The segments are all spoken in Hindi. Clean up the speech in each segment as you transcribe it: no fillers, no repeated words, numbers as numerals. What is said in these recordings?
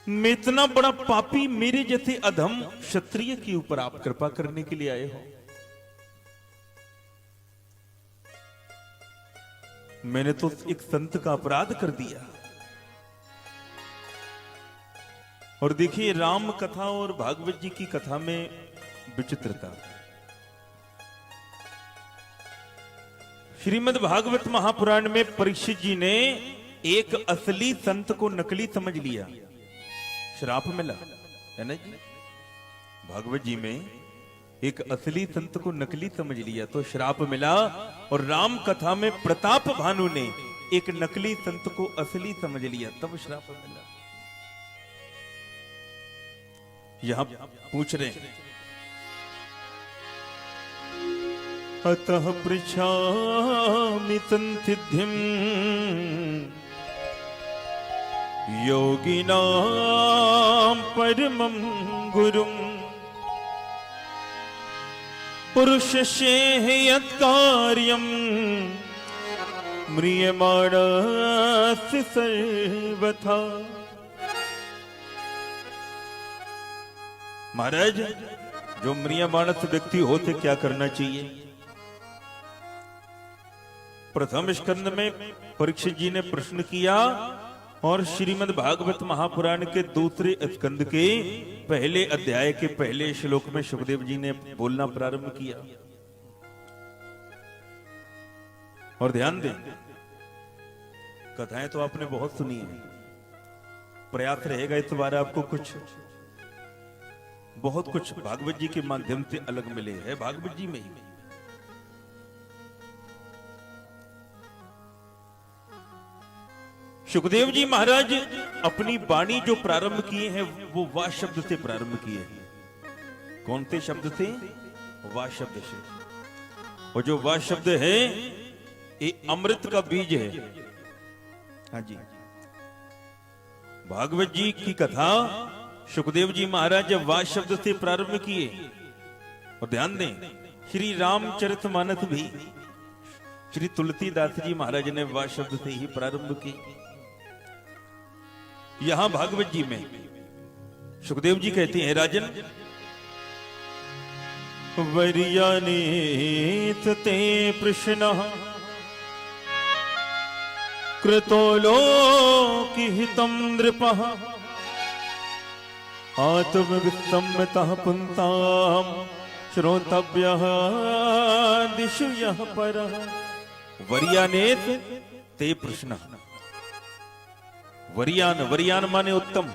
मैं इतना बड़ा पापी मेरे जैसे अधम क्षत्रिय के ऊपर आप कृपा करने के लिए आए हो। मैंने तो एक संत का अपराध कर दिया। और देखिए राम कथा और भागवत जी की कथा में विचित्रता। श्रीमद् भागवत महापुराण में परीक्षित जी ने एक असली संत को नकली समझ लिया, श्राप मिला है ना जी। भागवत जी में एक असली संत को नकली समझ लिया तो श्राप मिला, और राम कथा में प्रताप भानु ने एक नकली संत को असली समझ लिया, तब श्राप मिला। यहां पूछ रहे हैं, अतः पृच्छामि संसिद्धिं योगिनां परमं गुरुं पुरुषस्य यत्कार्यं म्रियमाणस्य सर्वथा। महाराज, जो म्रियमाणस व्यक्ति होते क्या करना चाहिए? प्रथम स्कंद में परीक्षित जी ने प्रश्न किया, और श्रीमद् भागवत महापुराण के दूसरे स्कंद के पहले अध्याय के पहले श्लोक में सुखदेव जी ने बोलना प्रारंभ किया। और ध्यान दें, कथाएं तो आपने बहुत सुनी है, प्रयास रहेगा इस बार आपको बहुत कुछ भागवत जी के माध्यम से अलग मिले है। भागवत जी में ही सुखदेव जी महाराज अपनी वाणी जो प्रारंभ किए हैं वो वाह शब्द से प्रारंभ किए हैं। कौन से शब्द से? वाह शब्द से। और जो वाह शब्द है ये अमृत का बीज है। हाँ जी, भागवत जी की कथा सुखदेव जी महाराज जब वाह शब्द से प्रारंभ किए, और ध्यान दें श्री रामचरितमानस भी श्री तुलसीदास जी महाराज ने वाह शब्द से ही प्रारंभ की। यहां भागवत जी में सुखदेव जी कहते हैं, राजन वर्यानीत ते प्रश्न कृतो लोकहितं नृपः आत्मविसम्मतः पुंसां श्रोतव्यः दिशु यः परः। वर्यानेत ते प्रश्न। वरियान, वरियान माने उत्तम।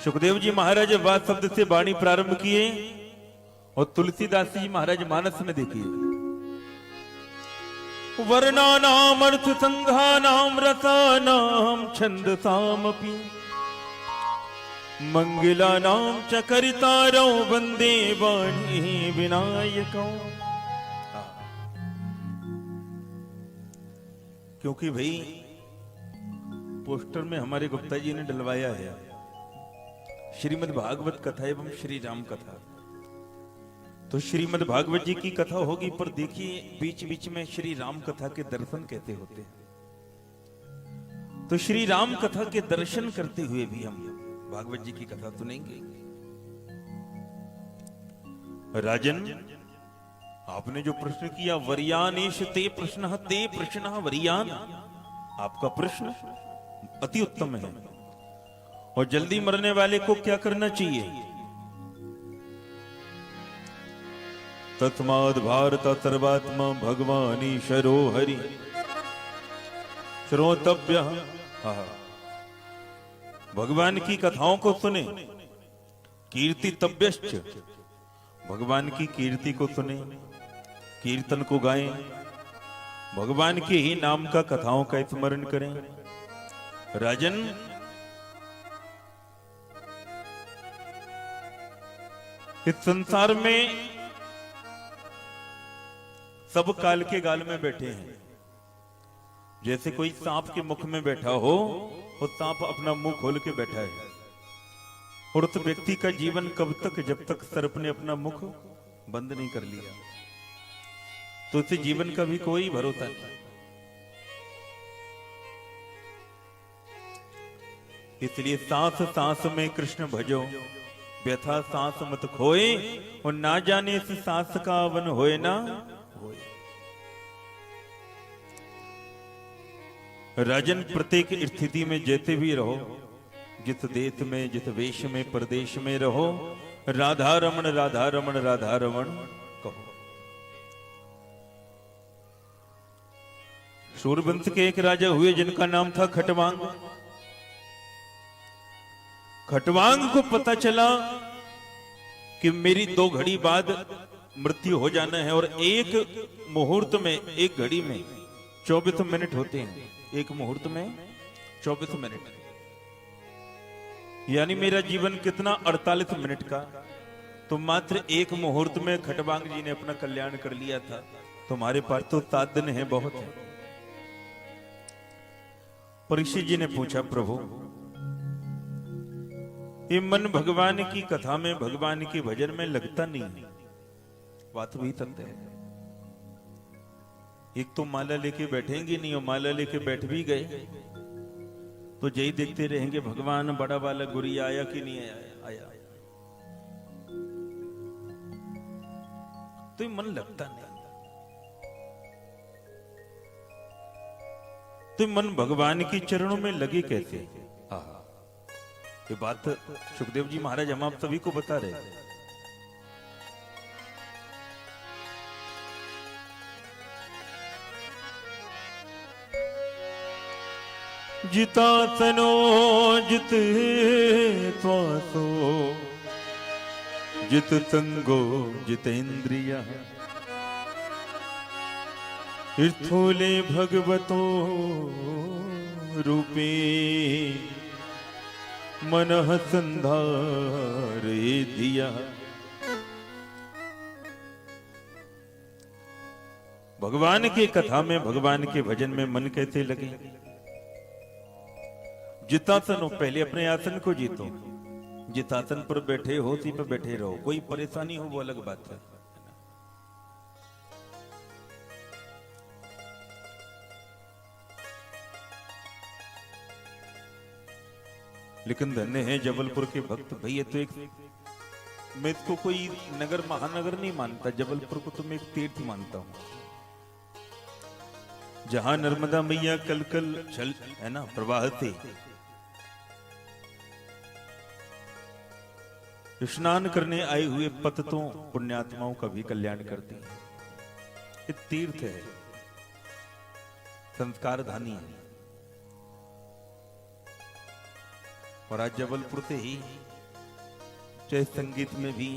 सुखदेव जी महाराज वाह शब्द से वाणी प्रारंभ किए, और तुलसीदास जी महाराज मानस में देखिए, वर्णानाम अर्थ संघानाम रसानाम छंदसामपि मंगलानाम च करितारौ वंदे वाणी विनायकौ। क्योंकि भाई पोस्टर में हमारे गुप्ता जी ने डलवाया है श्रीमद् भागवत कथा एवं श्री राम कथा, तो श्रीमद् भागवत जी की कथा होगी, पर देखिए बीच बीच में श्री राम कथा के दर्शन कैसे होते हैं। तो श्री राम कथा के दर्शन करते हुए भी हम भागवत जी की कथा सुनेंगे। राजन, आपने जो प्रश्न किया, वरियानेश ते प्रश्न, ते प्रश्न वरियान, आपका प्रश्न अति उत्तम है। और जल्दी मरने वाले को क्या करना चाहिए? तस्माद् भारत सर्वात्मा भगवानीशरो हरि श्रोतव्य। भगवान की कथाओं को सुने, कीर्ति तव्यश्च, भगवान की कीर्ति को सुने, कीर्तन को गाएं, भगवान के ही नाम का कथाओं का स्मरण करें। राजन, इस संसार में सब काल के गाल में बैठे हैं। जैसे कोई सांप के मुख में बैठा हो, वो सांप अपना मुंह खोल के बैठा है, और उस व्यक्ति का जीवन कब तक, जब तक सर्प ने अपना मुख बंद नहीं कर लिया, तो उसे जीवन का भी कोई भरोसा नहीं। इसलिए सांस सांस में कृष्ण भजो, व्यथा सांस मत खोए, और ना जाने इस सांस का वन होए ना होए। राजन, प्रत्येक स्थिति में जैसे भी रहो, जिस देश में जिस वेश में प्रदेश में रहो, राधा रमण राधा रमण राधा रमण कहो। सूरवंश के एक राजा हुए जिनका नाम था खटवांग। खटवांग को पता चला कि मेरी 2 घड़ी बाद मृत्यु हो जाना है, और एक मुहूर्त में, एक घड़ी में 24 मिनट होते हैं। एक मुहूर्त में 24 मिनट, यानी मेरा जीवन कितना 48 मिनट का। तो मात्र एक मुहूर्त में खटवांग जी ने अपना कल्याण कर लिया था। तुम्हारे पास तो 7 दिन है, बहुत है। परीक्षित जी ने पूछा, प्रभु ये मन भगवान की कथा में, भगवान के भजन में लगता नहीं है। बात भी सत्य है। एक तो माला लेके बैठेंगे नहीं, और माला लेके बैठ भी गए तो यही देखते रहेंगे भगवान बड़ा वाला गुरी आया कि नहीं आया। तो मन लगता नहीं। तो मन भगवान के चरणों में लगे कैसे? ये बात सुखदेव जी महाराज हम आप सभी को बता रहे हैं। जितासनो जित श्वासो जित संगो जितेन्द्रिया, स्थूले भगवतो रूपे मनः संधारे दिया। भगवान की कथा में, भगवान के भजन में मन कैसे लगे? जितासन हो, पहले अपने आसन को जीतो। जिस आसन पर बैठे हो उसी पर बैठे रहो। कोई परेशानी हो वो अलग बात है। लेकिन धन्य है जबलपुर के भक्त भैया। तो एक, मैं इसको कोई नगर महानगर नहीं मानता, जबलपुर को तो मैं एक तीर्थ मानता हूं, जहां नर्मदा मैया कल कल चल है ना प्रवाह थे, स्नान करने आए हुए पतितों पुण्यात्माओं का भी कल्याण करती है। ये तीर्थ है, संस्कार धानी है। और आज जबलपुर से ही, चाहे संगीत में भी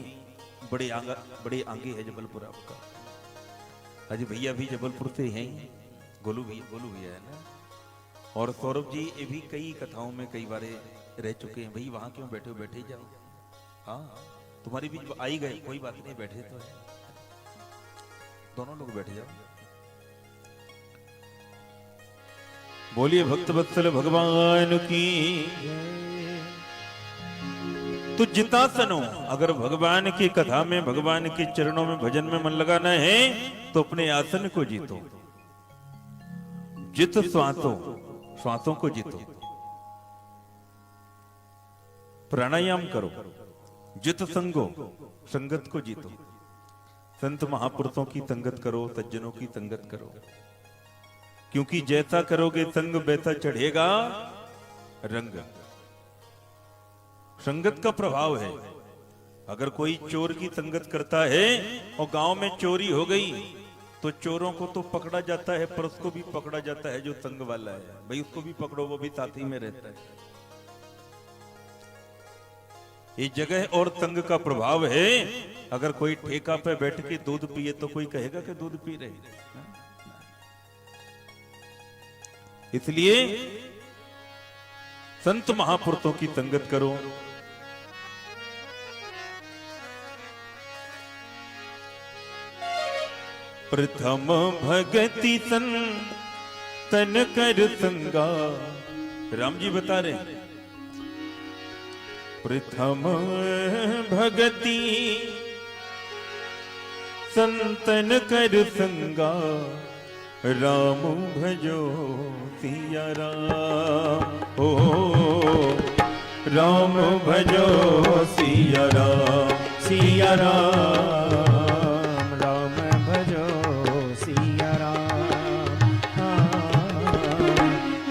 बड़े आगे है जबलपुर आपका। आज भैया भी जबलपुर से हैं, गोलू भैया है ना। और सौरभ जी ये भी कई कथाओं में कई बार रह चुके हैं। भाई वहां क्यों बैठे हो, बैठे ही जाओ। हाँ, तुम्हारी बीच आई गए, कोई बात नहीं, बैठे तो है, दोनों लोग बैठे जाओ। बोलिए भक्त वत्सल भगवान की। तो जितासनो, अगर भगवान की कथा में, भगवान के चरणों में, भजन में मन लगाना है तो अपने आसन को जीतो। जित श्वासों को जीतो। प्राणायाम करो। जित संगो, संगत को जीतो। संत महापुरुषों की संगत करो, सज्जनों की संगत करो, क्योंकि जैसा करोगे संग वैसा चढ़ेगा रंग। संगत का प्रभाव है। अगर कोई चोर की संगत करता है और गांव में चोरी हो गई तो चोरों को तो पकड़ा जाता है, पर उसको भी पकड़ा जाता है जो संग वाला है। भाई उसको भी पकड़ो, वो भी साथी में रहता है। ये जगह और संग का प्रभाव है। अगर कोई ठेका पे बैठ के दूध पिए तो कोई कहेगा कि दूध पी रहे। इसलिए संत महापुरुषों की संगत करो। प्रथम भगति संतन कर संगा। राम जी बता रहे हैं, प्रथम भगति संतन कर संगा, राम भजो सिया राम। ओ राम भजो सिया राम, सिया राम, राम भजो सिया राम,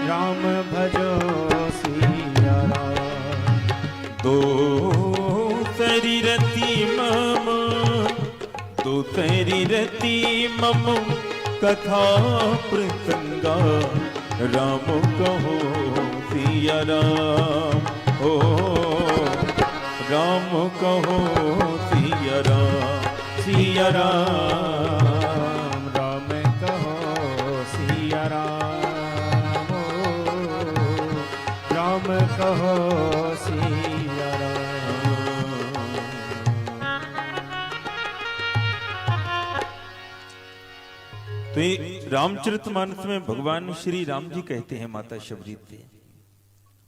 राम भजो सिया राम। दो शरीरती मम, दो शरीरती मम कथा प्रसंगा, राम कहो सिया राम, ओ राम कहो सिया राम, सिया राम, राम कहो सिया राम, ओ राम कहो सिया राम। तो ये रामचरितमानस में भगवान श्री राम जी कहते हैं माता शबरी से,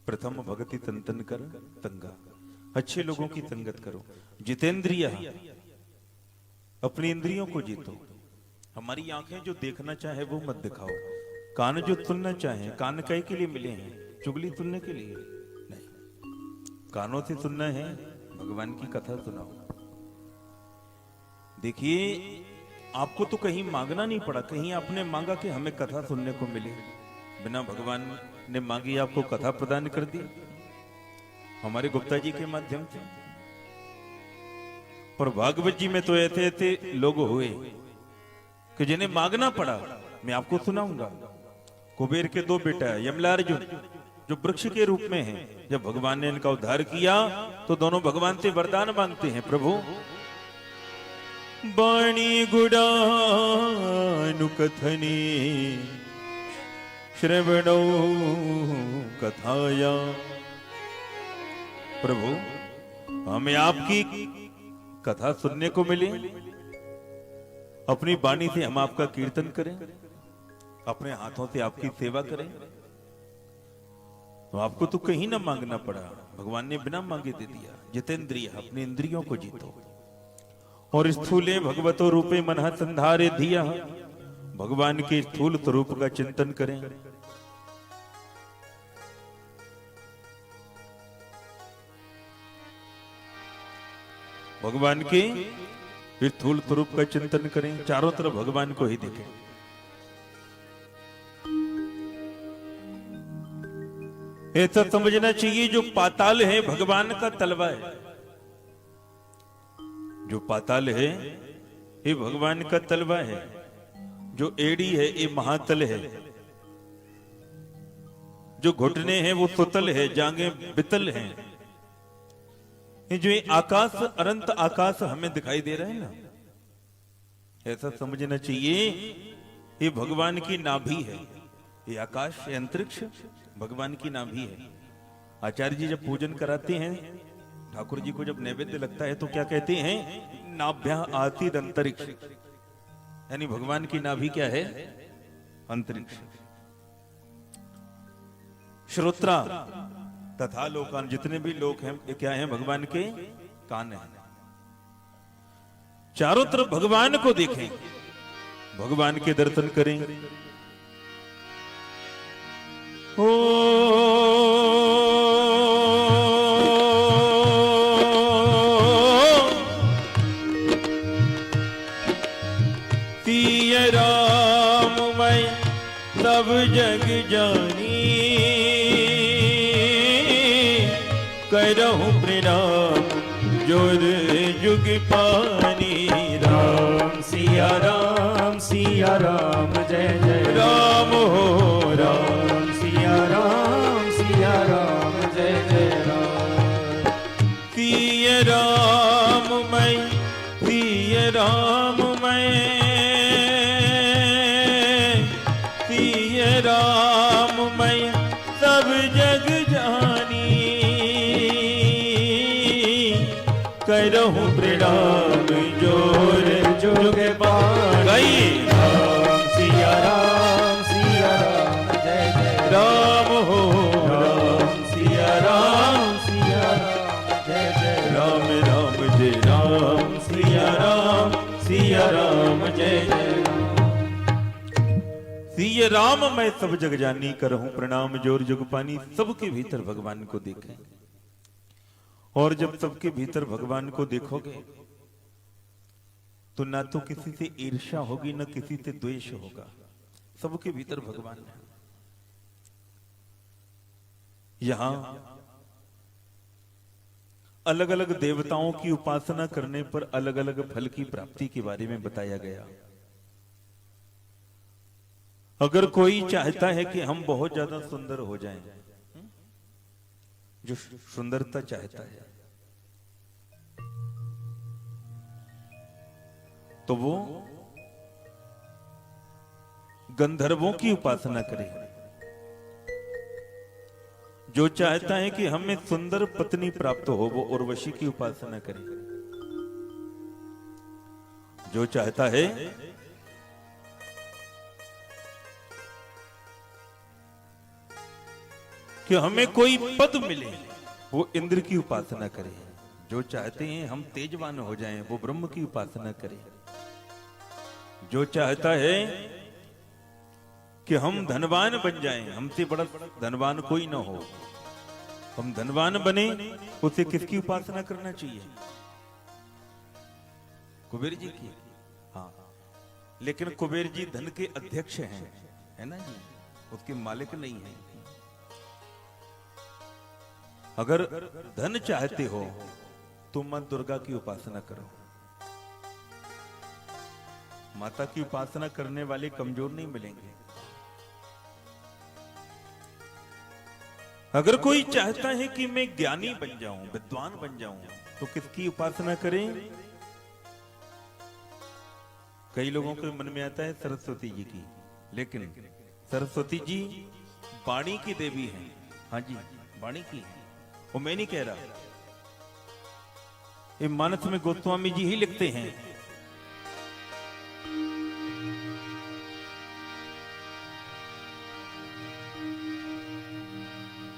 प्रथम भगति तंतन कर तंगा, अच्छे लोगों की संगत करो, जितेंद्रिय, अपनी इंद्रियों को जीतो। हमारी आंखें जो देखना चाहे वो मत दिखाओ, कान जो सुनना चाहे, कान कई के लिए मिले हैं, चुगली सुनने के लिए नहीं, कानों से सुनना है भगवान की कथा सुनाओ। देखिए आपको तो कहीं मांगना नहीं पड़ा, कहीं आपने मांगा कि हमें कथा सुनने को मिले, बिना भगवान ने मांगी आपको कथा प्रदान कर दी हमारे गुप्ता जी के माध्यम से। पर भागवत जी में तो ऐसे ऐसे लोग हुए कि जिन्हें मांगना पड़ा। मैं आपको सुनाऊंगा, कुबेर के दो बेटा यमलार्जुन जो वृक्ष के रूप में हैं, जब भगवान ने इनका उद्धार किया तो दोनों भगवान से वरदान मांगते हैं, प्रभु बाणी गुडानुकथने श्रवणो कथाया, प्रभु हमें आपकी कथा सुनने को मिले, अपनी वाणी से हम आपका कीर्तन करें, अपने हाथों से आपकी सेवा करें। तो आपको तो कहीं ना मांगना पड़ा, भगवान ने बिना मांगे दे दिया। जितेंद्रिय, अपनी इंद्रियों को जीतो। और स्थूले भगवतो रूपे मनः संधारे धिया, भगवान के स्थूल स्वरूप का चिंतन करें। भगवान के स्थूल स्वरूप का चिंतन करें, चारों तरफ भगवान को ही देखें। ऐसा समझना चाहिए जो पाताल है भगवान का तलवा है, जो पाताल है ये भगवान का तलवा है, जो एड़ी है ये महातल है, जो घुटने हैं वो सुतल है, जांघें बितल हैं। ये जो आकाश, अनंत आकाश हमें दिखाई दे रहा है ना, ऐसा समझना चाहिए ये भगवान की नाभि है। ये आकाश, ये अंतरिक्ष भगवान की नाभि है। आचार्य जी जब पूजन कराते हैं, ठाकुर जी को जब नैवेद्य लगता है तो क्या कहते हैं, नाभ्या आतीद अंतरिक्ष, यानी भगवान की नाभि क्या है, अंतरिक्ष। श्रोत्रा तथा लोकान, जितने भी लोग हैं ये क्या हैं, भगवान के कान हैं। चारों तरफ भगवान को देखें, भगवान के दर्शन करें। ओ सिया राम मैं सब जग जानी, करहूं प्रणाम जोर जुग पानी। राम सिया राम, सिया राम जय जय राम हो राम, सिया राम, सिया राम जय जय राम। सिया राम मैं, सिया राम मैं, सिया राम मैं सब जग जानी, करहूं प्रणाम जोर जुग पानी। राम सिया राम, सिया राम जय जय राम हो राम, सिया राम, सिया राम जय जय राम, राम जय राम, सिया राम, सिया राम जय जय राम। सिया राम मैं सब जग जानी, करहूं प्रणाम जोर जुग पानी। सबके भीतर भगवान को देखें, और जब सबके भीतर भगवान को देखोगे तो ना तो किसी से ईर्ष्या होगी ना किसी से द्वेष होगा, सबके भीतर भगवान है। यहां अलग अलग देवताओं की उपासना करने पर अलग अलग फल की प्राप्ति के बारे में बताया गया। अगर कोई चाहता है कि हम बहुत ज्यादा सुंदर हो जाएं, जो सुंदरता चाहता है, तो वो गंधर्वों की उपासना करे। जो चाहता है कि हमें सुंदर पत्नी प्राप्त हो, वो उर्वशी की उपासना करे। जो चाहता है कि हमें कोई पद मिले, वो इंद्र की उपासना करे। जो चाहते हैं हम तेजवान हो जाएं, वो ब्रह्म की उपासना करे। जो चाहता है कि हम धनवान बन जाएं, हमसे बड़ा धनवान कोई ना हो, हम धनवान बने, उसे किसकी उपासना करना चाहिए? कुबेर जी की। हाँ, लेकिन कुबेर जी धन के अध्यक्ष हैं, है ना जी, उसके मालिक नहीं है। अगर धन चाहते हो तो मां दुर्गा की उपासना करो। माता की उपासना करने वाले कमजोर नहीं मिलेंगे। अगर कोई चाहता है कि मैं ज्ञानी बन जाऊं, विद्वान बन जाऊं, तो किसकी उपासना करें? कई लोगों के मन में आता है सरस्वती जी की, लेकिन सरस्वती जी वाणी की देवी हैं। हाँ जी, वाणी की है, वो मैं नहीं कह रहा। ये मानस में गोस्वामी जी ही लिखते हैं,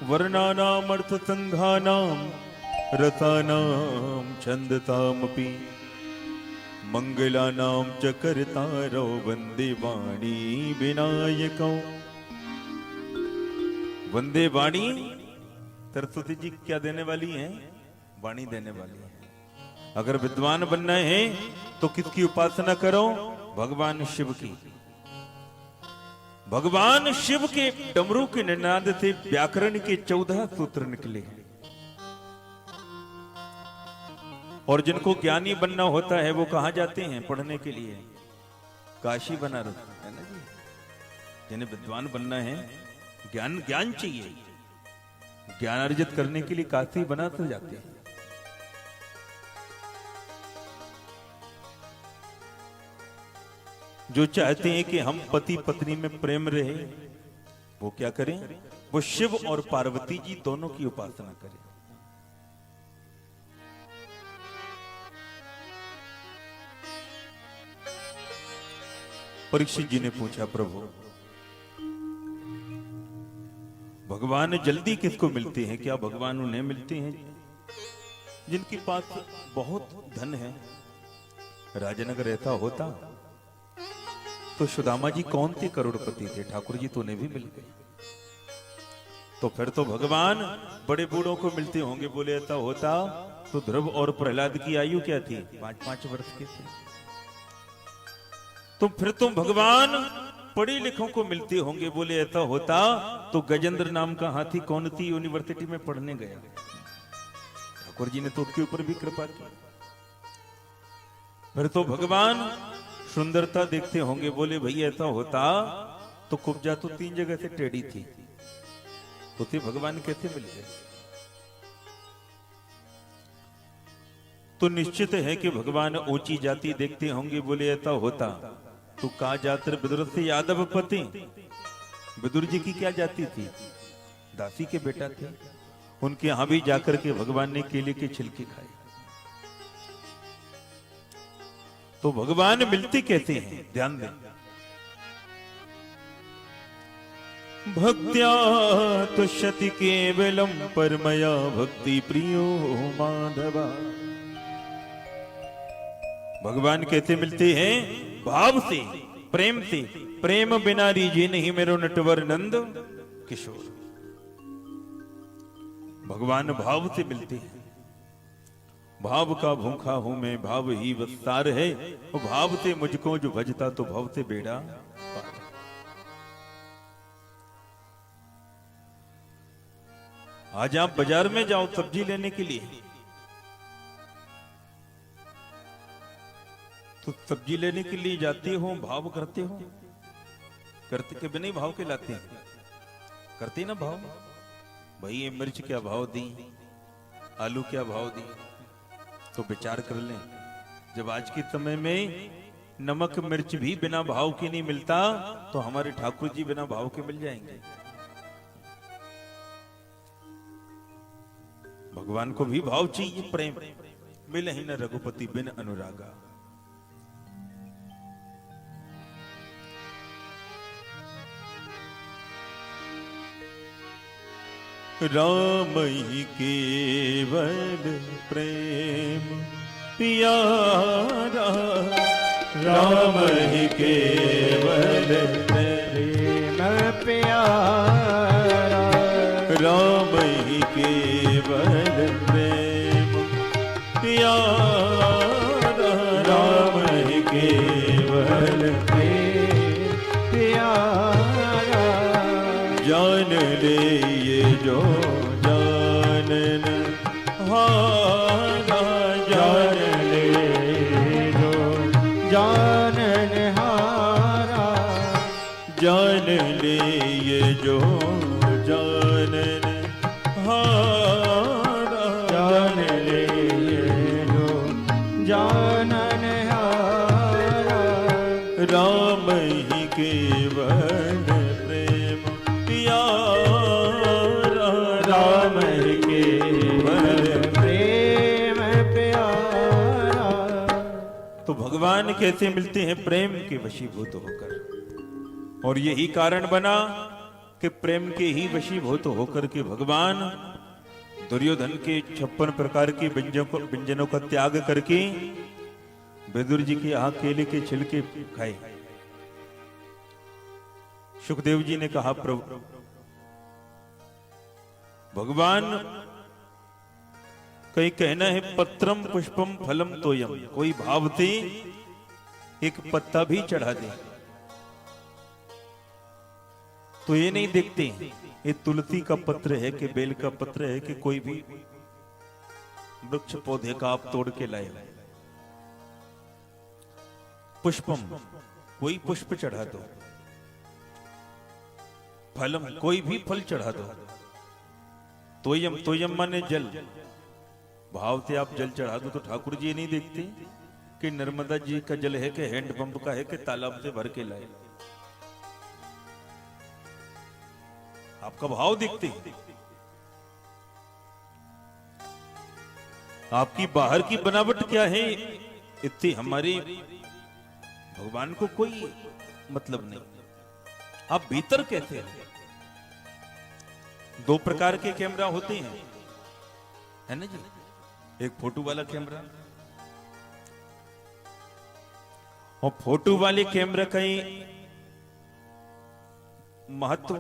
वर्णानाम अर्थ संघानाम रसानाम छंदतामपि मंगलानाम च कर्तारो वंदे वाणी विनायकौ। वंदे वाणी, सरस्वती जी क्या देने वाली हैं? वाणी देने वाली है। अगर विद्वान बनना है तो किसकी उपासना करो? भगवान शिव की। भगवान शिव के डमरू के निनाद से व्याकरण के 14 सूत्र निकले। और जिनको ज्ञानी बनना होता है वो कहां जाते हैं पढ़ने के लिए? काशी बनारस, है ना जी। जिन्हें विद्वान बनना है, ज्ञान चाहिए, ज्ञान अर्जित करने के लिए काशी बनारस जाते हैं। जो चाहते हैं कि हम पति पत्नी में प्रेम रहे, वो क्या करें? वो शिव और पार्वती जी दोनों की उपासना करें। परीक्षित जी ने पूछा, प्रभु भगवान जल्दी किसको मिलते हैं? क्या भगवान उन्हें मिलते हैं जिनके पास बहुत धन है? राजन अगर ऐसा होता तो सुदामा जी कौन थे? करोड़पति थे। ठाकुर जी तो उन्हें भी मिल गए। तो फिर तो भगवान बड़े बूढ़ों को मिलते होंगे। बोले ऐसा होता तो ध्रुव और प्रहलाद की आयु क्या थी? 5-5 वर्ष के थे। तो फिर तुम भगवान पढ़े लिखों को मिलते होंगे। बोले ऐसा होता तो गजेंद्र नाम का हाथी कौन सी यूनिवर्सिटी में पढ़ने गया? ठाकुर जी ने तो उसके ऊपर भी कृपा की। फिर तो भगवान सुंदरता देखते होंगे। बोले भाई ऐसा होता तो कुब्जा तो 3 जगह से टेढ़ी थी, तो थे भगवान कैसे मिल गए? तो निश्चित है कि भगवान ऊंची जाति देखते होंगे। बोले ऐसा होता तो का जातर विदुर से यादव पति। विदुर जी की क्या जाति थी? दासी के बेटा थे। उनके यहां भी जाकर के भगवान ने केले के छिलके खाए। तो भगवान मिलते कैसे हैं? ध्यान दें। भक्त्या तुष्यति केवलम परमया भक्ति प्रियो माधवा। भगवान कैसे मिलते हैं? भाव से, प्रेम से। प्रेम बिना रीझे नहीं मेरो नटवर नंद किशोर। भगवान भाव से मिलते हैं। भाव का भूखा हूं मैं, भाव ही विस्तार है, वो भाव से मुझको जो भजता तो भव से बेड़ा पार। आज आप बाजार में जाओ सब्जी लेने के लिए, तो सब्जी लेने के लिए जाते हो, भाव करते हो, करते के बिना भाव के लाते हैं, करते ना भाव। भाई ये मिर्च क्या भाव दी, आलू क्या भाव दी, तो विचार कर लें। जब आज के समय में नमक मिर्च भी बिना भाव के नहीं मिलता, तो हमारे ठाकुर जी बिना भाव के मिल जाएंगे। भगवान को भी भाव चाहिए, प्रेम। मिल ही न रघुपति बिन अनुरागा। राम ही केवल प्रेम प्यारा, राम ही केवल प्रेम प्यारा, राम ही केवल प्रेम प्यारा, राम ही केवल प्रेम प्यारा। जान ले ये जो जानन हारा, जान ले जो जानन हारा, जान ले ये जो जानन हारा, जान ले जो जानन हारा। राम ही केवल प्रेम प्यारा, राम केवल प्रेम प्यारा। तो भगवान कैसे मिलते हैं? प्रेम के वशीभूत होकर। और यही कारण बना कि प्रेम के ही वशीभूत होकर के भगवान दुर्योधन के 56 प्रकार के व्यंजनों का त्याग करके विदुर जी के यहाँ केले के छिलके खाए। सुखदेव जी ने कहा, प्रभु भगवान कहीं कहना है पत्रम पुष्पम फलम तोयम, कोई भाव से एक पत्ता भी चढ़ा दे तो ये नहीं देखते ये तुलसी का पत्र है कि बेल का पत्र है कि कोई भी वृक्ष पौधे का आप तोड़ के लाए। पुष्पम कोई पुष्प चढ़ा दो, फलम कोई भी फल चढ़ा दो, तोयम तोयम माने जल, भाव से आप जल चढ़ा दो तो ठाकुर जी नहीं देखते कि नर्मदा जी का जल है कि हैंडपंप का है कि तालाब से भर के लाए। आपका भाव देखते हैं, आपकी बाहर की बनावट क्या है इतनी हमारे भगवान को कोई मतलब नहीं। आप भीतर कैसे हैं? 2 प्रकार के कैमरा होते हैं, है ना जी। एक फोटो वाला कैमरा, और फोटो वाले कैमरा का ही महत्व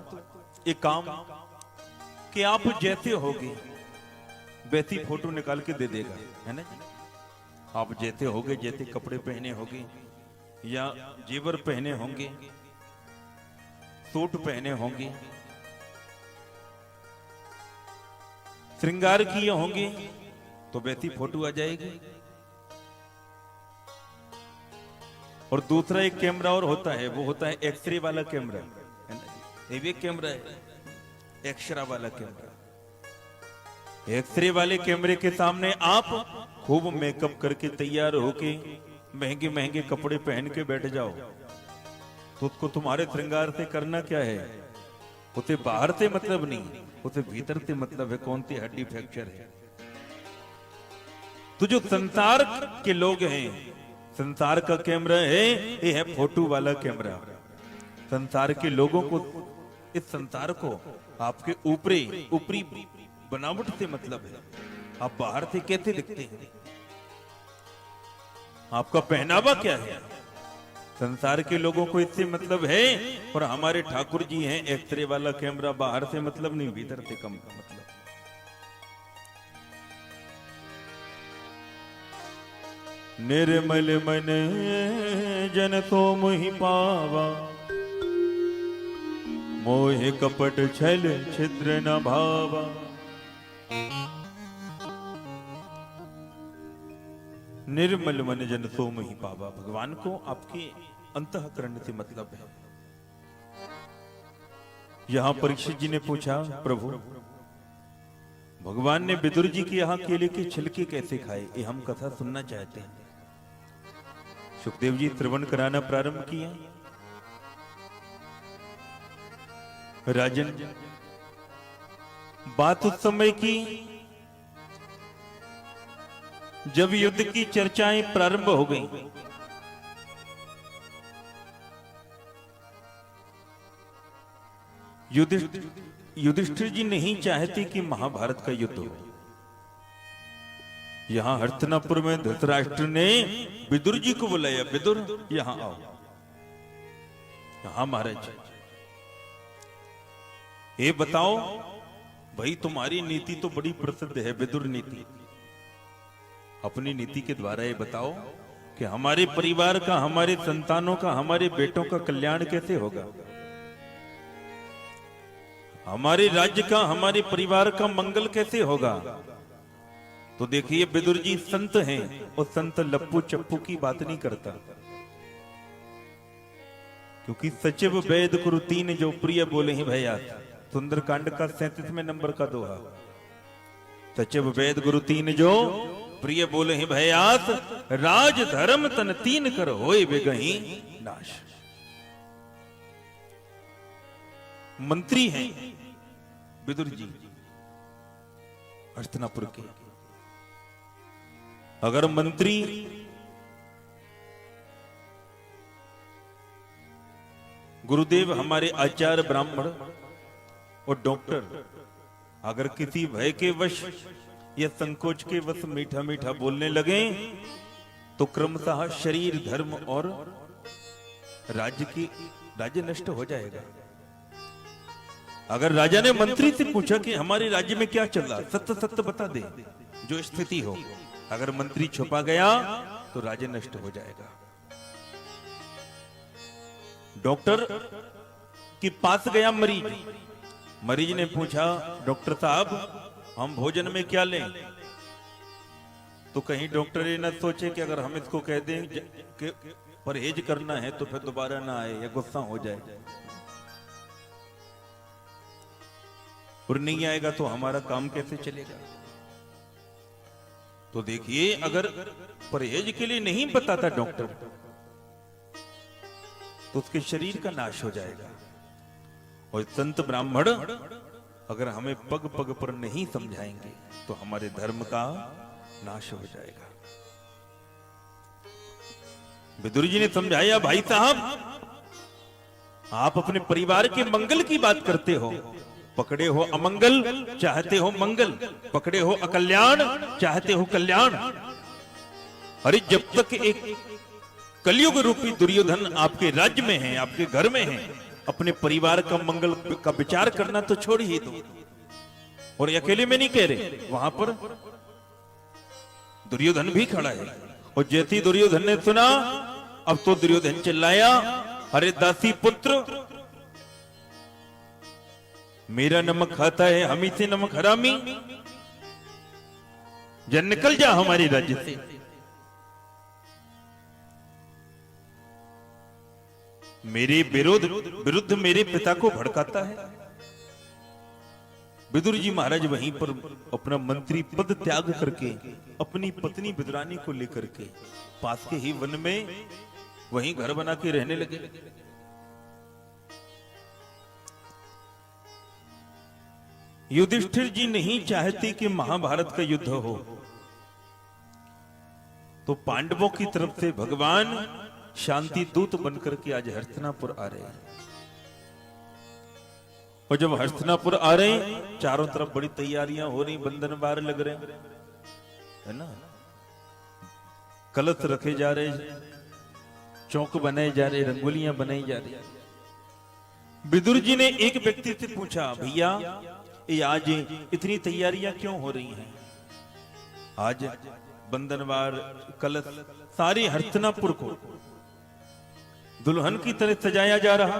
एक काम कि आप जैसे होगे वैसी फोटो निकाल के दे देगा, है ना जी। आप जैसे होगे, जैसे कपड़े पहने होंगे या जेवर पहने होंगे, सूट पहने होंगे, श्रृंगार किए होंगे तो वैसी फोटो आ जाएगी। और दूसरा एक कैमरा और होता है, वो होता है एक्सरे वाला कैमरा, है ना। ये भी एक कैमरा है, एक्सरा वाला कैमरा। एक्सरे वाले कैमरे के सामने आप खूब मेकअप करके तैयार होके महंगे महंगे कपड़े पहन के बैठ जाओ तो उसको तुम्हारे श्रृंगार से करना क्या है? उसे बाहर से मतलब नहीं, उसे भीतर से मतलब है कौन सी हड्डी फ्रैक्चर है। तो जो संसार के लोग हैं, संसार का कैमरा है, ये है फोटो वाला कैमरा। संसार के लोगों को, इस संसार को आपके ऊपरी बनावट से मतलब है। आप बाहर से कैसे दिखते हैं, आपका पहनावा क्या है, संसार के लोगों को इससे मतलब है। और हमारे ठाकुर जी हैं एक्सरे वाला कैमरा, बाहर से मतलब नहीं, भीतर से कम का मतलब। निर्मल मन जन तो मोहि पावा, मोह कपट छल छिद्र न भावा। निर्मल मन जन तो मोहि पावा, भगवान को आपके अंतःकरण से मतलब है। यहां परीक्षित जी ने पूछा, प्रभु भगवान ने विदुर जी के यहां केले के छिलके कैसे खाए, ये हम कथा सुनना चाहते हैं। सुखदेव जी श्रवण कराना प्रारंभ किया। राजन, बात उस समय की जब युद्ध की चर्चाएं प्रारंभ हो गई। युधिष्ठिर जी नहीं चाहते कि महाभारत का युद्ध हो। यहां हस्तिनापुर में धृतराष्ट्र ने विदुर जी को बुलाया, विदुर यहां आओ। हाँ महाराज, ये बताओ भाई, तुम्हारी नीति तो बड़ी प्रसिद्ध है, विदुर नीति। अपनी नीति के द्वारा ये बताओ कि हमारे परिवार का, हमारे संतानों का, हमारे बेटों का कल्याण कैसे होगा, हमारे राज्य का, हमारे परिवार का मंगल कैसे होगा। तो देखिए विदुर जी संत हैं, और संत लप्पू चप्पू की बात नहीं करता, क्योंकि सचिव वेद गुरु तीन जो प्रिय बोले ही भैया। सुंदरकांड का 37वें नंबर का दोहा, सचिव वेद गुरु तीन जो प्रिय बोले ही भयात, राज धर्म तन तीन कर होए बेगही नाश। मंत्री हैं विदुर जी हस्तिनापुर के। अगर मंत्री गुरुदेव, हमारे आचार्य ब्राह्मण और डॉक्टर अगर किसी भय के वश या संकोच के वश मीठा मीठा बोलने लगे, तो क्रमशः शरीर, धर्म और राज्य नष्ट हो जाएगा। अगर राजा ने मंत्री से पूछा कि हमारे राज्य में क्या चल रहा, सत्य सत्य बता दे जो स्थिति हो, अगर मंत्री छुपा गया तो राज्य नष्ट हो जाएगा। डॉक्टर के पास गया मरीज, मरीज ने पूछा, डॉक्टर साहब हम भोजन में क्या लें? तो कहीं डॉक्टर ये न सोचे कि अगर हम इसको कह दें कि परहेज करना है तो फिर दोबारा ना आए या गुस्सा हो जाए, और नहीं आएगा तो हमारा काम कैसे चलेगा। तो देखिए, अगर परहेज के लिए नहीं बताता डॉक्टर, तो उसके शरीर का नाश हो जाएगा। और संत ब्राह्मण अगर हमें पग पग पर नहीं समझाएंगे तो हमारे धर्म का नाश हो जाएगा। विदुर जी ने समझाया, भाई साहब आप अपने परिवार के मंगल की बात करते हो, पकड़े हो अमंगल, चाहते हो मंगल, पकड़े हो अकल्याण, चाहते हो कल्याण। अरे जब तक एक कलयुग रूपी दुर्योधन आपके राज्य में है, आपके घर में है, अपने परिवार का मंगल का विचार करना तो छोड़ ही दो। और अकेले में नहीं कह रहे, वहां पर दुर्योधन भी खड़ा है। और जैसे दुर्योधन ने सुना, अब तो दुर्योधन चिल्लाया, अरे दासी पुत्र, मेरा नमक खाता है, हम ही से नमक हरामी, जन निकल जा हमारे राज्य से। मेरे विरुद्ध मेरे पिता को भड़काता है। विदुर जी महाराज वहीं पर अपना मंत्री पद त्याग करके अपनी पत्नी विदुरानी को लेकर के पास के ही वन में वहीं घर बना के रहने लगे। युधिष्ठिर जी नहीं चाहते कि महाभारत का युद्ध हो, तो पांडवों की तरफ से भगवान शांति दूत बनकर के आज हस्तिनापुर आ रहे हैं। और जब हस्तिनापुर आ रहे हैं, चारों तरफ बड़ी तैयारियां हो रही, बंधन बार लग रहे हैं, है ना, कलश रखे जा रहे, चौक बनाए जा रहे, रंगोलियां बनाई जा रही। विदुर जी ने एक व्यक्ति से पूछा, भैया ये आज इतनी तैयारियां क्यों हो रही हैं? आज बंधनवार, कलश, सारी हस्तिनापुर को दुल्हन की तरह सजाया जा रहा।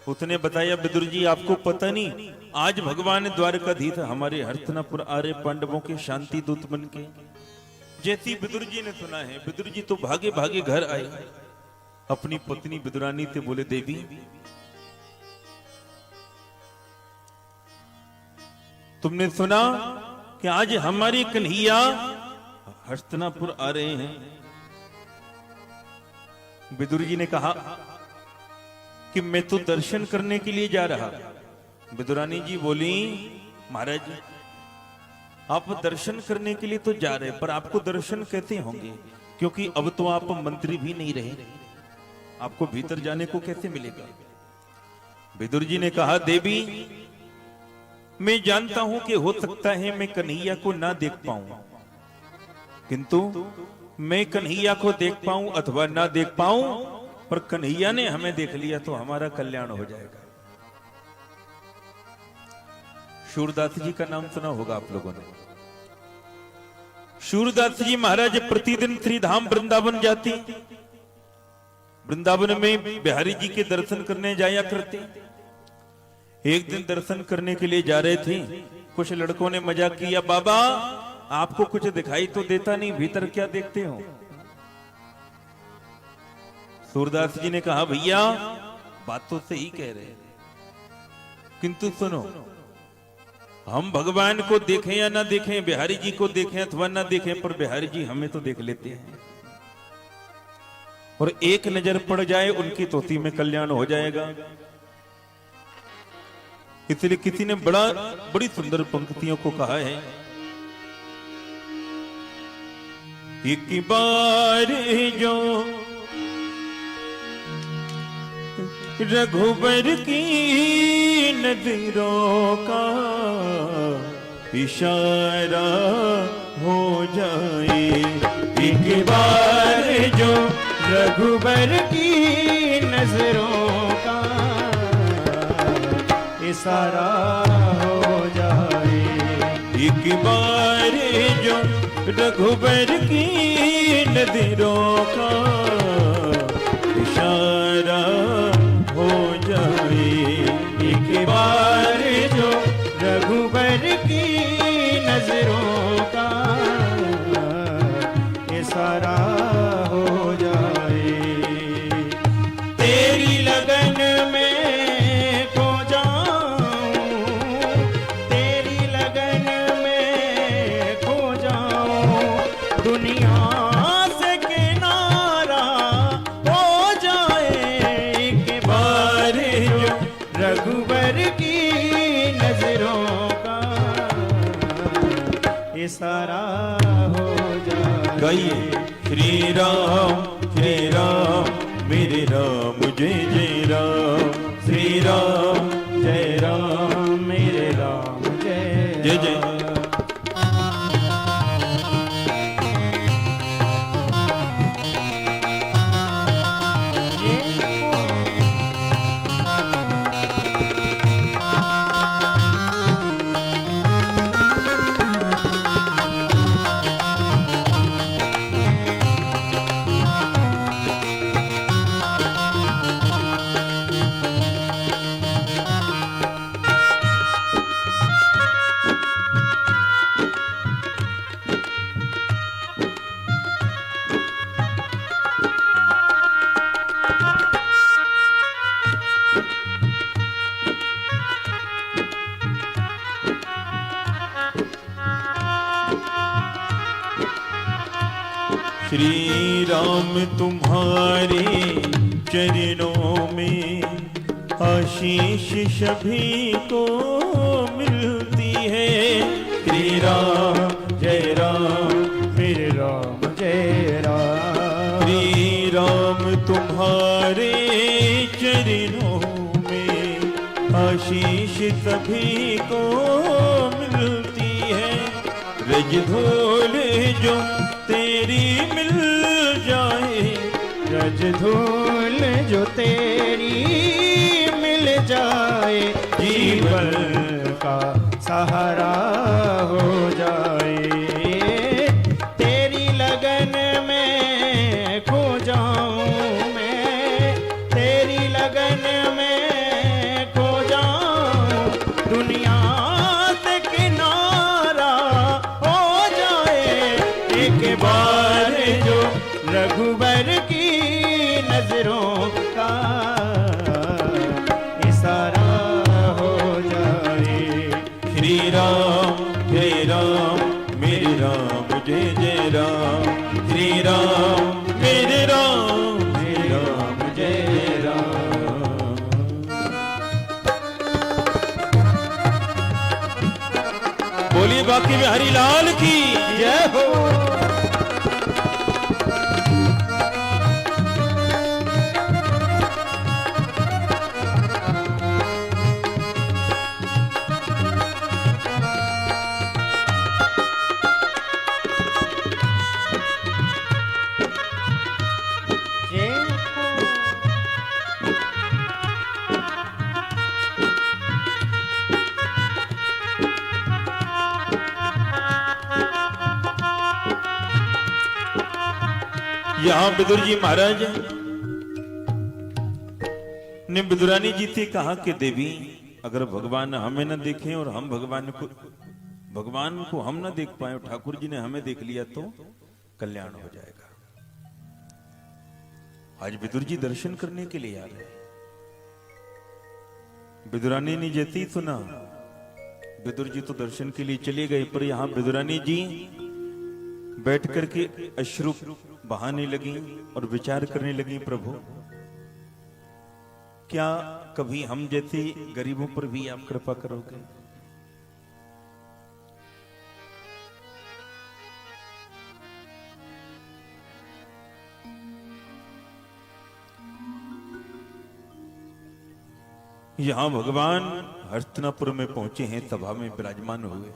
उसने बताया, विदुर जी आपको पता नहीं, आज भगवान द्वारकाधीश हमारे हस्तिनापुर आ रहे पांडवों के शांति दूत बन के। जैसी विदुर जी ने सुना है, विदुर जी तो भागे भागे घर आए, अपनी पत्नी विदुरानी से बोले, देवी तुमने सुना कि आज हमारी कन्हैया हस्तिनापुर आ रहे हैं? विदुर जी ने कहा कि मैं तो दर्शन करने के लिए जा रहा। विदुरानी जी बोली, महाराज आप दर्शन करने के लिए तो जा रहे, पर आपको दर्शन कैसे होंगे, क्योंकि अब तो आप मंत्री भी नहीं रहे, आपको भीतर जाने को कैसे मिलेगा? विदुर जी ने कहा, देवी मैं जानता हूं कि हो सकता है मैं कन्हैया को ना देख पाऊं, किंतु मैं कन्हैया को देख पाऊं अथवा ना देख पाऊं, पर कन्हैया ने हमें देख लिया तो हमारा कल्याण हो जाएगा। शूरदास जी का नाम सुना होगा आप लोगों ने। शूरदास जी महाराज प्रतिदिन श्रीधाम वृंदावन जाते, वृंदावन में बिहारी जी के दर्शन करने जाया करते। एक दिन दर्शन करने के लिए जा रहे थे, कुछ लड़कों ने मजाक किया, बाबा आपको कुछ दिखाई तो देता नहीं, भीतर क्या देखते हो? सूरदास जी ने कहा, भैया बात तो सही कह रहे हैं, किंतु सुनो, हम भगवान को देखें या ना देखें, बिहारी जी को देखें अथवा ना देखें, पर बिहारी जी हमें तो देख लेते हैं, और एक नजर पड़ जाए उनकी तो उसी में कल्याण हो जाएगा। इसलिए किसी ने बड़ी सुंदर पंक्तियों को कहा है, एक बार जो रघुबर की नजरों का इशारा हो जाए, एक बार जो रघुबर की नजरों का इशारा हो जाए, एक बार जो रघुबर की नजरों का इशारा हो जाए, एक बार जो रघुबर की नजरों का इशारा हो जाए, तेरी लगन में खो जाऊं, तेरी लगन में खो जाऊं, दुनिया से किनारा हो जाए, एक बार जो रघुबर की नजरों का इशारा हो जाए। गाइए, श्री राम मेरे राम जय जय राम, श्री राम जय राम मेरे राम जय जय जय। श्री राम तुम्हारे चरणों में आशीष सभी को मिलती है, श्री राम जय राम मेरे राम जय राम, श्री राम तुम्हारे चरणों में आशीष सभी को मिलती है, रज धूल जो तेरी मिल जाए, रज धूल जो तेरी मिल जाए, जीवन का सहारा हो जाए, जय राम मेरे राम जय जय राम, श्री राम मेरे राम जय राम। बोलिए बाकी बिहारी लाल की जय हो। यहां विदुर जी महाराज ने विदुरानी जी से कहा कि देवी अगर भगवान हमें न देखें और हम भगवान को हम न देख पाए, ठाकुर जी ने हमें देख लिया तो कल्याण हो जाएगा। आज विदुर जी दर्शन करने के लिए आ रहे हैं। विदुरानी ने जैसे ही सुना विदुर जी तो दर्शन के लिए चले गए, पर यहां विदुरानी जी बैठ करके अश्रु बहाने लगी और विचार करने लगी, प्रभु क्या कभी हम जैसे गरीबों पर भी आप कृपा करोगे? यहां भगवान हस्तिनापुर में पहुंचे हैं, सभा में विराजमान हुए।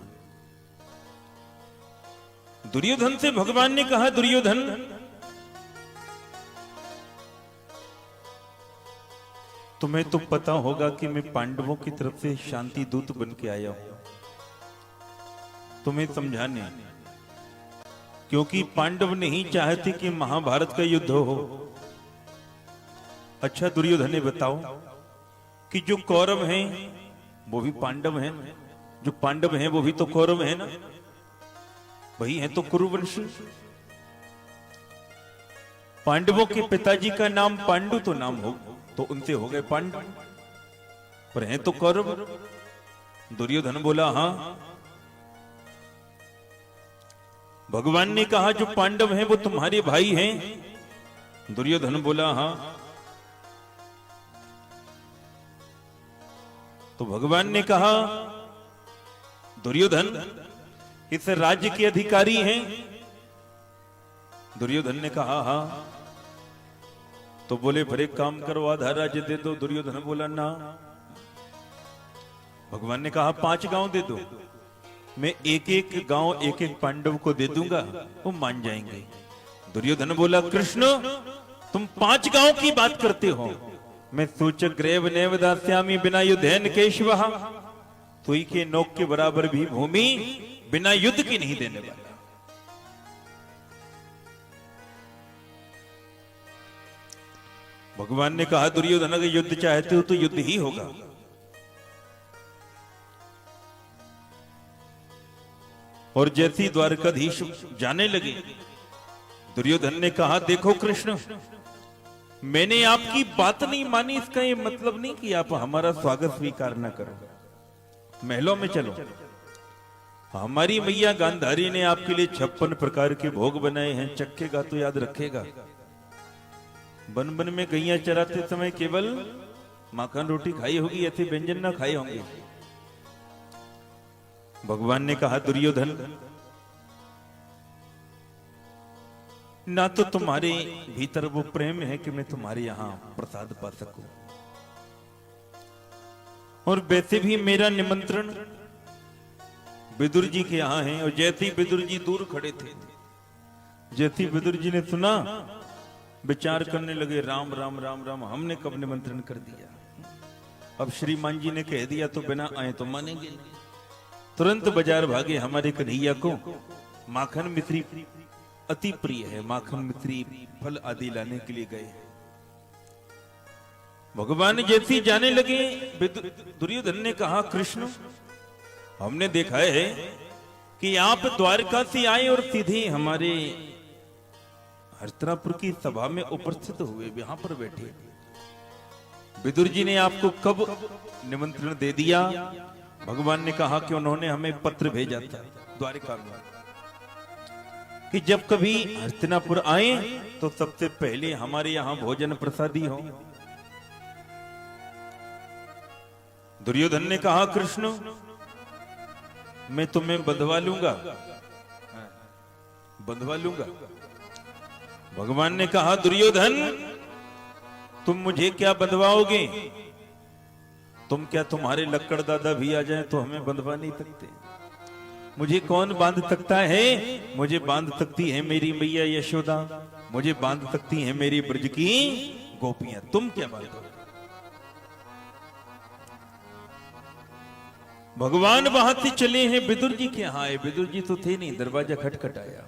दुर्योधन से भगवान ने कहा, दुर्योधन तुम्हें तो पता होगा कि मैं पांडवों की तरफ से शांति दूत बन के आया हूं तुम्हें समझाने, क्योंकि पांडव नहीं चाहते कि महाभारत का युद्ध हो। अच्छा दुर्योधन ने बताओ कि जो कौरव हैं वो भी पांडव हैं, जो पांडव हैं वो भी तो कौरव हैं ना, वही हैं तो कुरुवंशी। पांडवों के पिताजी का नाम पांडु तो नाम हो तो उनसे हो गए पांडव, पर हैं तो कौरव। दुर्योधन बोला हां। भगवान ने कहा जो पांडव हैं वो तुम्हारे भाई हैं। दुर्योधन बोला हां। तो भगवान ने कहा दुर्योधन इस राज्य के अधिकारी हैं। दुर्योधन ने कहा हां। तो बोले फिर एक काम करो, आधा राज्य दे दो। दुर्योधन बोला ना। भगवान ने कहा 5 गांव दे दो, मैं एक एक गांव एक एक पांडव को दे दूंगा, वो मान जाएंगे। दुर्योधन बोला कृष्ण तुम 5 गांव की बात करते हो, मैं सूचक ग्रेव नेव दास्यामी बिना युद्धेन केशवः, तुई के नोक के बराबर भी भूमि बिना युद्ध की नहीं देने वाला। भगवान ने कहा दुर्योधन अगर युद्ध चाहते हो तो युद्ध ही होगा। और जैसी द्वारकाधीश जाने लगे, दुर्योधन ने कहा देखो कृष्ण मैंने आपकी बात नहीं मानी, इसका ये मतलब नहीं कि आप हमारा स्वागत स्वीकार न करो। महलों में चलो, हमारी मैया गांधारी ने आपके लिए 56 प्रकार के भोग बनाए हैं, चखेगा तो याद रखेगा। वन वन में गैया चराते समय केवल माखन रोटी खाई होगी, ऐसे व्यंजन ना खाए होंगे। भगवान ने कहा दुर्योधन ना तो तुम्हारे भीतर वो प्रेम है कि मैं तुम्हारे यहां प्रसाद पा सकूं, और वैसे भी मेरा निमंत्रण विदुर जी के यहां है। और जैसे ही विदुर जी दूर खड़े थे, जैसे ही विदुर जी ने सुना विचार करने लगे, राम राम राम राम, हमने कब निमंत्रण कर दिया, अब श्रीमान जी ने कह दिया तो बिना आए तो मानेंगे। तुरंत बाजार भागे, हमारे कन्हैया को माखन मिश्री अति प्रिय है, माखन मिश्री फल आदि लाने के लिए गए। भगवान जैसे जाने लगे, दुर्योधन ने कहा कृष्ण हमने देखा है कि आप द्वारका से आए और सीधे हमारे हस्तिनापुर की सभा में उपस्थित हुए, यहां पर बैठे। विदुर जी ने आपको कब निमंत्रण दे दिया भगवान ने कहा कि उन्होंने हमें पत्र भेजा था द्वारिका में कि जब कभी हस्तिनापुर आए तो सबसे पहले हमारे यहां भोजन प्रसादी हो। दुर्योधन ने कहा कृष्ण मैं तुम्हें बंधवा लूंगा, बंधवा लूंगा। भगवान ने कहा दुर्योधन तुम मुझे क्या बंधवाओगे? तुम क्या तुम्हारे लक्कड़ दादा भी आ जाए तो हमें बंधवा नहीं सकते? मुझे कौन बांध सकता है? मुझे बांध सकती है मेरी मैया यशोदा, मुझे बांध सकती है मेरी ब्रज की गोपियां, तुम क्या बांधो? भगवान वहां से चले हैं विदुर जी के यहां आए। विदुर जी तो थे नहीं, दरवाजा खटखटाया।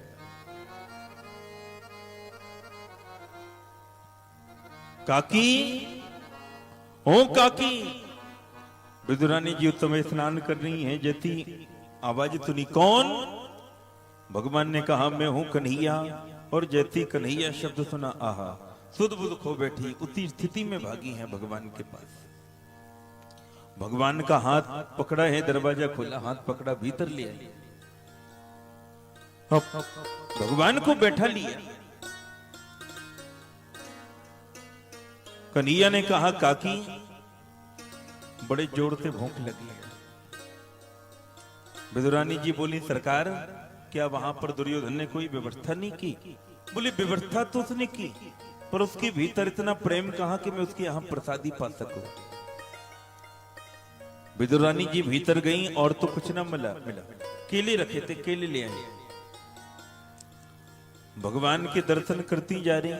काकी, ओ काकी। विदुरानी जी उत्तम स्नान कर रही हैं, जैसी आवाज सुनी कौन? भगवान ने कहा मैं हूं कन्हैया। और जैसी कन्हैया शब्द सुना आहा सुध बुध खो बैठी, उसी स्थिति में भागी हैं भगवान के पास। भगवान का हाथ पकड़ा है, दरवाजा खोला, हाथ पकड़ा, भीतर लिया, भगवान को बैठा लिया। कन्हैया ने कहा काकी बड़े जोर से भूख लगी है। विदुरानी जी बोली सरकार क्या वहां पर दुर्योधन ने कोई व्यवस्था नहीं की? बोली व्यवस्था तो उसने की, पर उसके भीतर इतना प्रेम कहा कि मैं उसके यहां प्रसादी पा सकूं। विदुरानी जी भीतर गई और तो कुछ ना मिला, केले रखे थे, केले ले आए। भगवान के दर्शन करती जा रही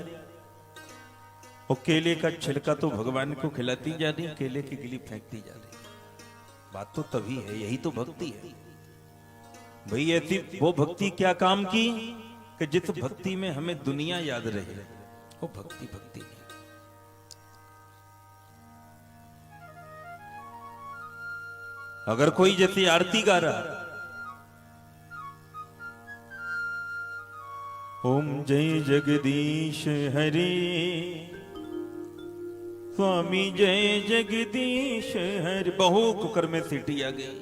और केले का छिलका तो भगवान को खिलाती जा रही, केले की गिली फेंकती जा रही। बात तो तभी है, यही तो भक्ति है भाई। ऐसी वो भक्ति क्या काम की कि जिस भक्ति में हमें दुनिया याद रहे, वो भक्ति भक्ति नहीं। अगर कोई जैसे आरती गा रहा, ओम जय जगदीश हरे, स्वामी जय जगदीश हरे, बहु कुकर में सीटी आ गई।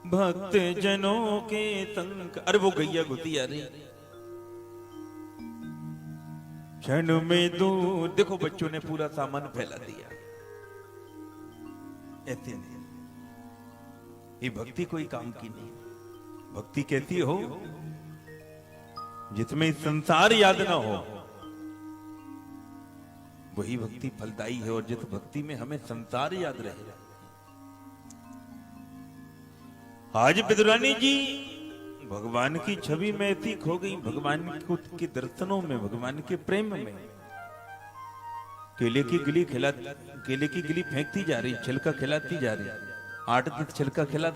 भक्त जनों के संग, अरे वो गैया घुसी आ रही, क्षण में दूध, देखो बच्चों ने पूरा सामान फैला दिया। ऐसे नहीं, ये भक्ति कोई काम की नहीं। भक्ति कैसी हो जिसमें संसार याद ना हो, वही भक्ति फलदायी है। और जिस भक्ति में हमें संसार याद रहे। आज विदुरानी जी भगवान की छवि में ऐसी खो गई, भगवान के दर्शनों में, भगवान के प्रेम में। केले की केले की गिली फेंकती जा रही, छिलका खिलाती जा रही। 8 छिलका खिला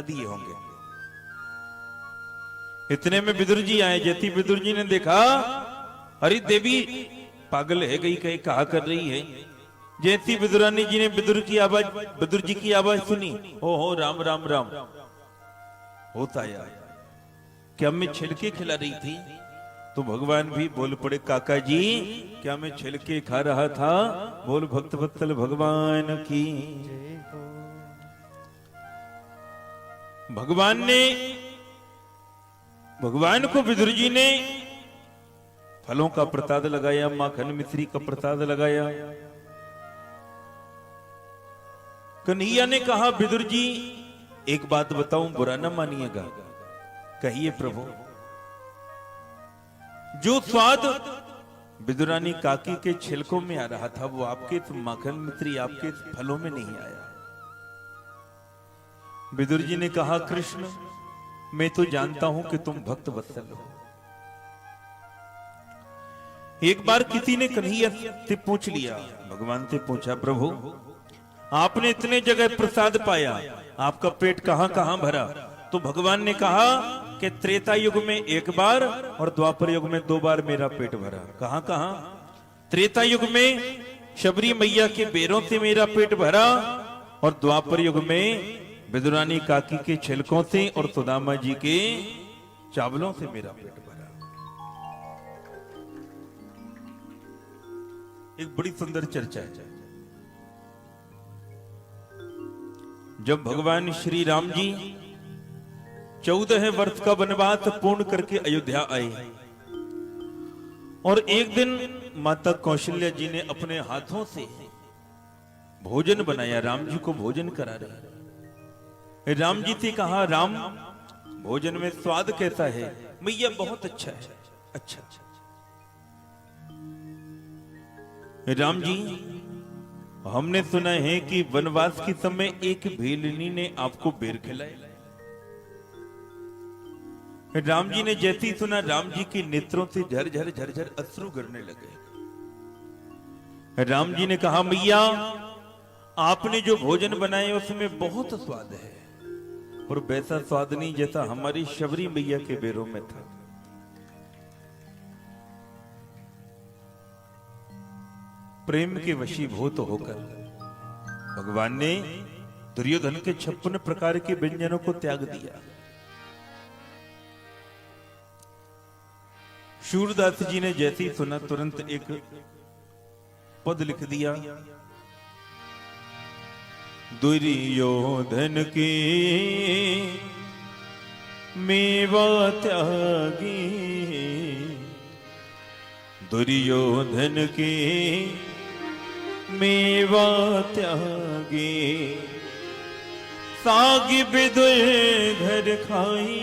दिए होंगे। इतने में विदुर जी आए। जैसी विदुर जी ने देखा, अरे देवी पागल है गई, कहीं कहा कर रही है। जैसी विदुरानी जी ने विदुर जी की आवाज सुनी, ओ राम राम राम, होता यार क्या मैं छिलके खिला रही थी? तो भगवान भी बोल पड़े, काका जी क्या मैं छिलके खा रहा था? बोल भक्त वत्सल भगवान की। भगवान को विदुर जी ने फलों का प्रसाद लगाया, माखन मिश्री का प्रसाद लगाया। कन्हैया ने कहा विदुर जी एक बात बताऊं, बुरा न मानिएगा। कहिए प्रभु। जो स्वाद विदुरानी काकी के छिलकों में आ रहा था, वो आपके माखन मिश्री, आपके फलों में नहीं आया। विदुर जी ने कहा कृष्ण मैं तो जानता हूं कि तुम भक्त वत्सल हो। एक बार किसी ने कन्हैया से पूछ लिया, भगवान से पूछा, प्रभु आपने इतने जगह प्रसाद पाया, आपका पेट कहां कहां भरा? तो भगवान ने कहा कि त्रेता युग में एक बार और द्वापर युग में 2 बार मेरा पेट भरा। कहां कहां? त्रेता युग में शबरी मैया के बेरों से मेरा पेट भरा और द्वापर युग में विदुरानी काकी के छिलकों से और सुदामा जी के चावलों से मेरा पेट भरा। एक बड़ी सुंदर चर्चा है। जब भगवान श्री राम जी 14 वर्ष का वनवास पूर्ण करके अयोध्या आए और एक दिन माता कौशल्या जी ने अपने हाथों से भोजन बनाया, राम जी को भोजन करा रहे। राम जी से कहा, राम भोजन में स्वाद कैसा है? मैया बहुत अच्छा है। अच्छा। राम जी, हमने सुना है कि वनवास के समय एक भेलनी ने आपको बेर खिलाए। राम जी ने जैसे ही सुना, राम जी के नेत्रों से झरझर झरझर अश्रु गिरने लगे। राम जी ने कहा, मैया आपने जो भोजन बनाए उसमें बहुत स्वाद है, और वैसा स्वाद नहीं जैसा हमारी शबरी मैया के बेरों में था। प्रेम के वशीभूत होकर भगवान ने दुर्योधन के 56 प्रकार के व्यंजनों को त्याग दिया। शूरदास जी ने जैसे ही सुना तुरंत एक पद लिख दिया, दुर्योधन की मेवा त्यागी, दुर्योधन की मेवा त्यागी, साग बिदुर घर खाई।